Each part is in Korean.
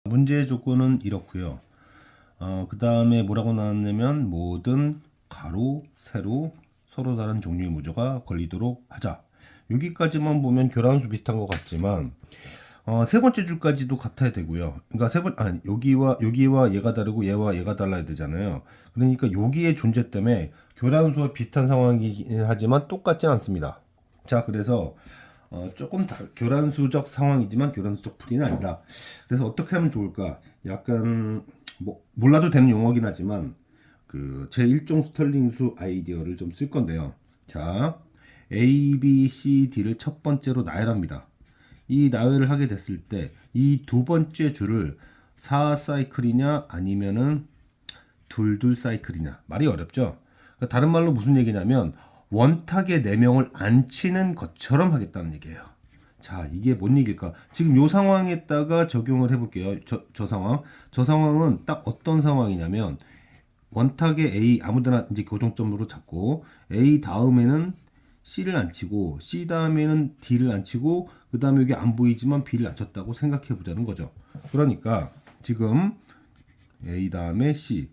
문제의 조건은 이렇고요. 그 다음에 뭐라고 나왔냐면 모든 가로, 세로 서로 다른 종류의 무조가 걸리도록 하자. 여기까지만 보면 교란수 비슷한 것 같지만 세 번째 줄까지도 같아야 되고요. 그러니까 여기와 얘가 다르고 얘와 얘가 달라야 되잖아요. 그러니까 여기의 존재 때문에 교란수와 비슷한 상황이긴 하지만 똑같진 않습니다. 자, 그래서 조금 교란수적 상황이지만 교란수적 풀이는 아니다. 그래서 어떻게 하면 좋을까? 약간 뭐 몰라도 되는 용어긴 하지만 제 일종 스털링수 아이디어를 좀 쓸 건데요. 자, A, B, C, D를 첫 번째로 나열합니다. 이 나열을 하게 됐을 때 이 두 번째 줄을 4 사이클이냐 아니면은 둘둘 사이클이냐, 말이 어렵죠. 그러니까 다른 말로 무슨 얘기냐면 원탁의 4명을 안 치는 것처럼 하겠다는 얘기예요. 자, 이게 뭔 얘기일까? 지금 요 상황에다가 적용을 해볼게요. 저 상황은 딱 어떤 상황이냐면 원탁의 A 아무데나 이제 고정점으로 잡고 A 다음에는 C를 안 치고 C 다음에는 D를 안 치고 그 다음에 여기 안 보이지만 B를 안 쳤다고 생각해 보자는 거죠. 그러니까 지금 A 다음에 C,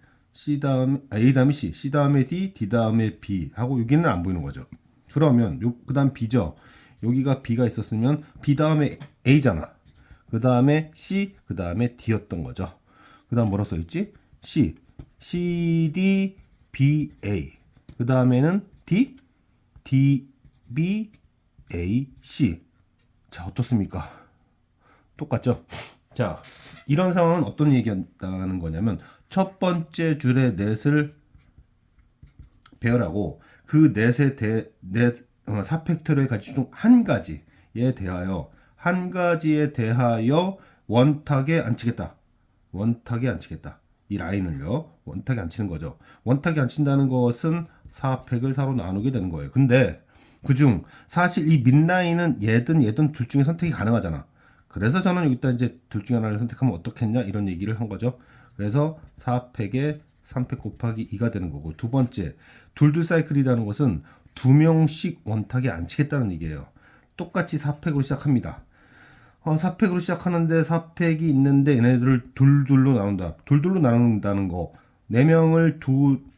A 다음에 C 다음에 D, D 다음에 B 하고 여기는 안 보이는 거죠. 그러면 그 다음 B죠. 여기가 B가 있었으면 B 다음에 A잖아. 그 다음에 C, 그 다음에 D였던 거죠. 그 다음 뭐라 써있지? C, D, B, A. 그 다음에는 D, B, A, C. 자, 어떻습니까? 똑같죠? 자, 이런 상황은 어떤 얘기한다는 거냐면 첫 번째 줄의 넷을 배열하고 그 넷의 넷 4팩토리얼 가지 중 한 가지에 대하여 원탁에 안 치겠다. 원탁에 안 치겠다. 이 라인을요. 원탁에 안 치는 거죠. 원탁에 안 친다는 것은 4팩을 4로 나누게 되는 거예요. 근데 그중 사실 이 mid라인은 얘든 둘 중에 선택이 가능하잖아. 그래서 저는 여기다 이제 둘 중에 하나를 선택하면 어떻겠냐 이런 얘기를 한 거죠. 그래서 4팩에 3팩 곱하기 2가 되는 거고, 두 번째 둘둘 사이클이라는 것은 2명씩 원탁에 안 치겠다는 얘기예요. 똑같이 4팩으로 시작합니다. 4팩으로 시작하는데 4팩이 있는데 얘네들을 둘둘로 나눈다. 둘둘로 나눈다는 거 4명을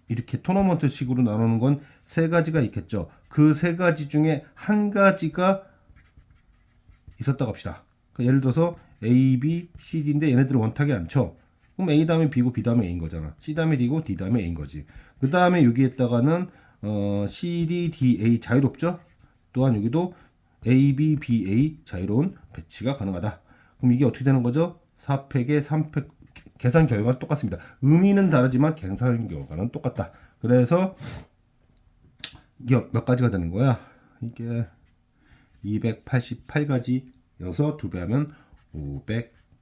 이렇게 토너먼트식으로 나누는 건 세 가지가 있겠죠. 그 세 가지 중에 한 가지가 있었다고 합시다. 그러니까 예를 들어서 A, B, C, D인데 얘네들을 원탁에 안 쳐. 그럼 A 다음에 B고 B 다음에 A인 거잖아. C 다음에 D고 D 다음에 A인 거지. 그 다음에 여기에다가는 C, D, D, A 자유롭죠. 또한 여기도 A, B, B, A 자유로운 배치가 가능하다. 그럼 이게 어떻게 되는 거죠? 4팩에 3팩 계산 결과는 똑같습니다. 의미는 다르지만 계산 결과는 똑같다. 그래서 이게 몇 가지가 되는 거야? 이게 288가지여서 2배 하면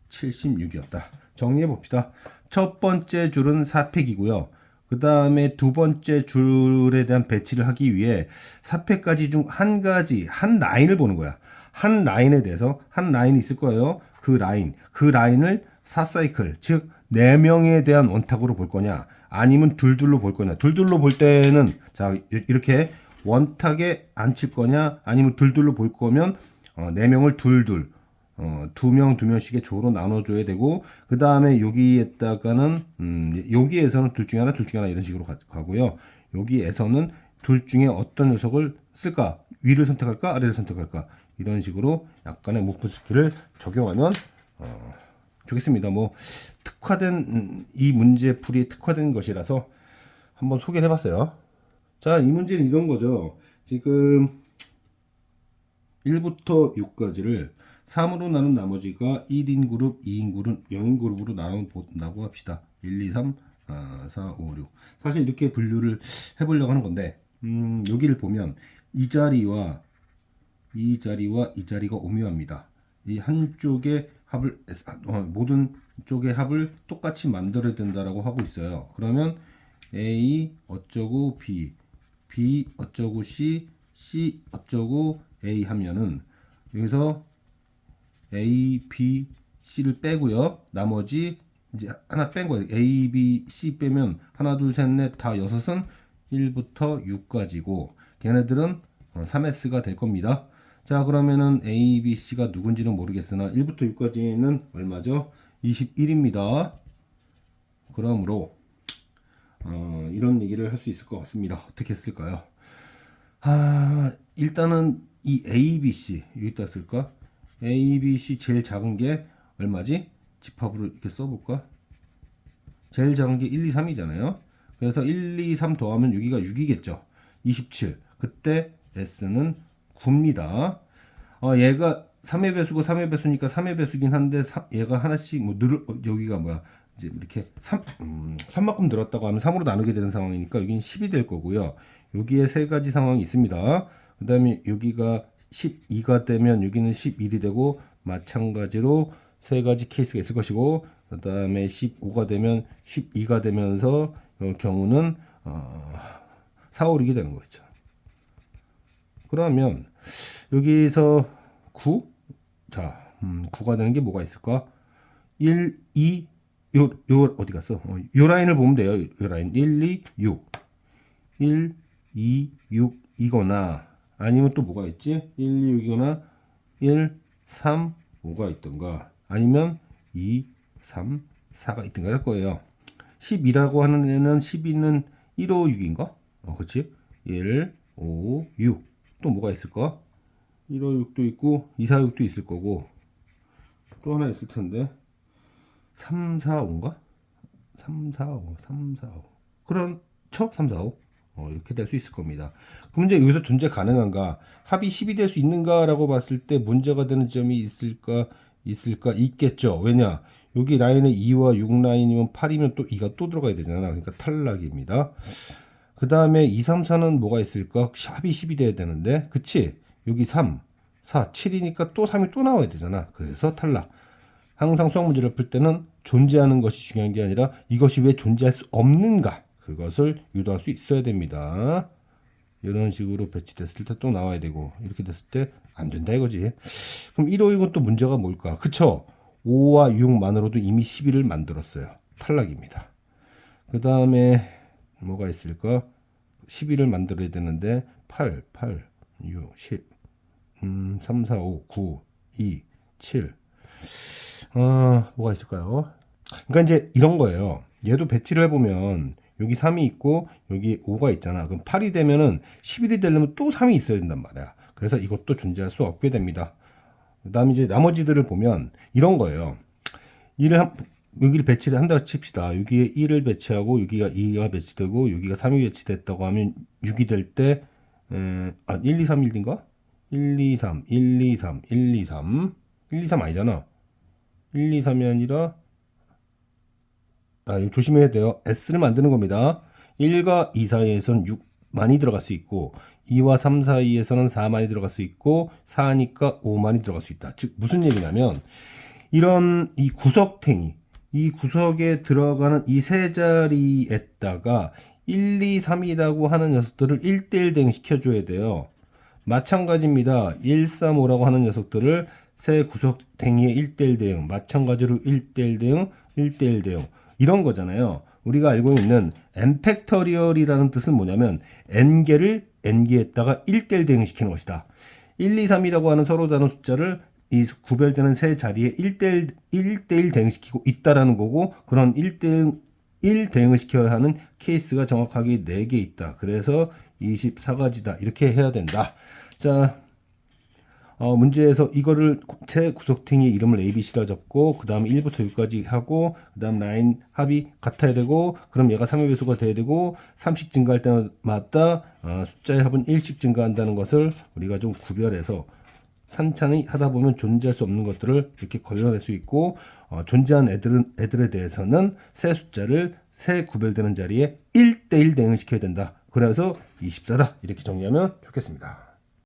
576이었다. 정리해 봅시다. 첫 번째 줄은 4팩이고요. 그 다음에 두 번째 줄에 대한 배치를 하기 위해 4팩까지 중 한 가지, 한 라인을 보는 거야. 한 라인에 대해서 한 라인이 있을 거예요. 그 라인을 4사이클, 즉 4명에 대한 원탁으로 볼 거냐 아니면 둘둘로 볼 거냐. 둘둘로 볼 때는 자, 이렇게 원탁에 안 칠 거냐 아니면 둘둘로 볼 거면 4명을 둘둘 2명씩의 조로 나눠줘야 되고, 그 다음에 여기에다가는 여기에서는 둘 중에 하나 이런 식으로 가고요. 여기에서는 둘 중에 어떤 녀석을 쓸까? 위를 선택할까? 아래를 선택할까? 이런 식으로 약간의 무프 스킬을 적용하면 좋겠습니다. 뭐 특화된 이 문제 풀이에 특화된 것이라서 한번 소개를 해봤어요. 자, 이 문제는 이런 거죠. 지금 1부터 6까지를 3으로 나눈 나머지가 1인 그룹, 2인 그룹, 0인 그룹으로 나눈다고 합시다. 1, 2, 3, 4, 5, 6. 사실 이렇게 분류를 해보려고 하는 건데, 여기를 보면 이 자리와 이 자리가 오묘합니다. 이 한쪽의 합을, 모든 쪽의 합을 똑같이 만들어야 된다라고 하고 있어요. 그러면 A 어쩌고 B 어쩌고 C 어쩌고 A 하면은 여기서 A, B, C를 빼고요. 나머지 이제 하나 뺀 거예요. A, B, C 빼면 하나, 둘, 셋, 넷, 다 여섯은 1부터 6까지고 걔네들은 3S가 될 겁니다. 자, 그러면은 A, B, C가 누군지는 모르겠으나 1부터 6까지는 얼마죠? 21입니다. 그러므로 이런 얘기를 할 수 있을 것 같습니다. 어떻게 했을까요? 일단은 이 ABC 여기다 쓸까? ABC 제일 작은 게 얼마지? 집합으로 이렇게 써볼까? 제일 작은 게 1, 2, 3이잖아요. 그래서 1, 2, 3 더하면 여기가 6이겠죠. 27. 그때 S는 9입니다. 얘가 3의 배수고 3의 배수니까 3의 배수긴 한데 얘가 하나씩 뭐 여기가 뭐야? 이제 이렇게 3만큼 늘었다고 하면 3으로 나누게 되는 상황이니까 여기는 10이 될 거고요. 여기에 세 가지 상황이 있습니다. 그 다음에 여기가 12가 되면 여기는 11이 되고 마찬가지로 세 가지 케이스가 있을 것이고 그 다음에 15가 되면 12가 되면서 경우는 4, 5, 6이 되는 거죠. 그러면 여기서 9? 자, 9가 되는 게 뭐가 있을까? 1, 2, 요 어디 갔어? 요 라인을 보면 돼요. 요 라인 1, 2, 6 1, 2, 6 이거나 아니면 또 뭐가 있지? 1, 2, 6이거나 1, 3, 5가 있던가 아니면 2, 3, 4가 있던가 할 거예요. 12라고 하는 애는 12는 1, 5, 6인가? 그렇지? 1, 5, 6 또 뭐가 있을까? 1, 5, 6도 있고 2, 4, 6도 있을 거고 또 하나 있을 텐데 3, 4, 5인가? 3, 4, 5, 3, 4, 5 그렇죠? 3, 4, 5 이렇게 될 수 있을 겁니다. 그 문제 여기서 존재 가능한가? 합이 10이 될 수 있는가라고 봤을 때 문제가 되는 점이 있을까? 있겠죠. 왜냐? 여기 라인에 2와 6 라인이면 8이면 또 2가 또 들어가야 되잖아. 그러니까 탈락입니다. 그 다음에 2, 3, 4는 뭐가 있을까? 합이 10이 돼야 되는데 그치? 여기 3, 4, 7이니까 또 3이 또 나와야 되잖아. 그래서 탈락. 항상 수학 문제를 풀 때는 존재하는 것이 중요한 게 아니라 이것이 왜 존재할 수 없는가 그것을 유도할 수 있어야 됩니다. 이런 식으로 배치됐을 때 또 나와야 되고 이렇게 됐을 때 안 된다 이거지. 그럼 1, 5, 6은 또 문제가 뭘까? 그쵸? 5와 6만으로도 이미 11을 만들었어요. 탈락입니다. 그 다음에 뭐가 있을까? 11을 만들어야 되는데 8, 6, 10 3, 4, 5, 9, 2, 7 뭐가 있을까요? 그러니까 이제 이런 거예요. 얘도 배치를 해보면 여기 3이 있고 여기 5가 있잖아. 그럼 8이 되면은 11이 되려면 또 3이 있어야 된단 말이야. 그래서 이것도 존재할 수 없게 됩니다. 그 다음에 이제 나머지들을 보면 이런 거예요. 여기를 배치를 한다고 칩시다. 여기에 1을 배치하고 여기가 2가 배치되고 여기가 3이 배치됐다고 하면 6이 될 때 1, 2, 3, 1인가? 1, 2, 3, 1, 2, 3, 1, 2, 3 1, 2, 3 아니잖아. 1, 2, 3이 아니라 이거 조심해야 돼요. S를 만드는 겁니다. 1과 2 사이에서는 6 많이 들어갈 수 있고 2와 3 사이에서는 4 많이 들어갈 수 있고 4니까 5 많이 들어갈 수 있다. 즉 무슨 얘기냐면 이런 이 구석탱이 이 구석에 들어가는 이 세 자리에다가 1, 2, 3이라고 하는 녀석들을 1대1 대응 시켜줘야 돼요. 마찬가지입니다. 1, 3, 5라고 하는 녀석들을 세 구석탱이의 1대1 대응 마찬가지로 1대1 대응 1대1 대응 이런 거잖아요. 우리가 알고 있는 n팩터리얼이라는 뜻은 뭐냐면 n개를 n개에다가 1대1 대응시키는 것이다. 1, 2, 3이라고 하는 서로 다른 숫자를 이 구별되는 세 자리에 1대1 대응시키고 있다라는 거고 그런 1대1 대응을 시켜야 하는 케이스가 정확하게 4개 있다. 그래서 24가지다. 이렇게 해야 된다. 자, 문제에서 이거를 제 구석탱이의 이름을 ABC라 적고 그 다음 1부터 6까지 하고 그 다음 라인 합이 같아야 되고 그럼 얘가 3의 배수가 돼야 되고 3씩 증가할 때마다 숫자의 합은 1씩 증가한다는 것을 우리가 좀 구별해서 찬찬히 하다 보면 존재할 수 없는 것들을 이렇게 걸러낼 수 있고 존재한 애들에 대해서는 새 숫자를 새 구별되는 자리에 1대1 대응시켜야 된다. 그래서 24다. 이렇게 정리하면 좋겠습니다.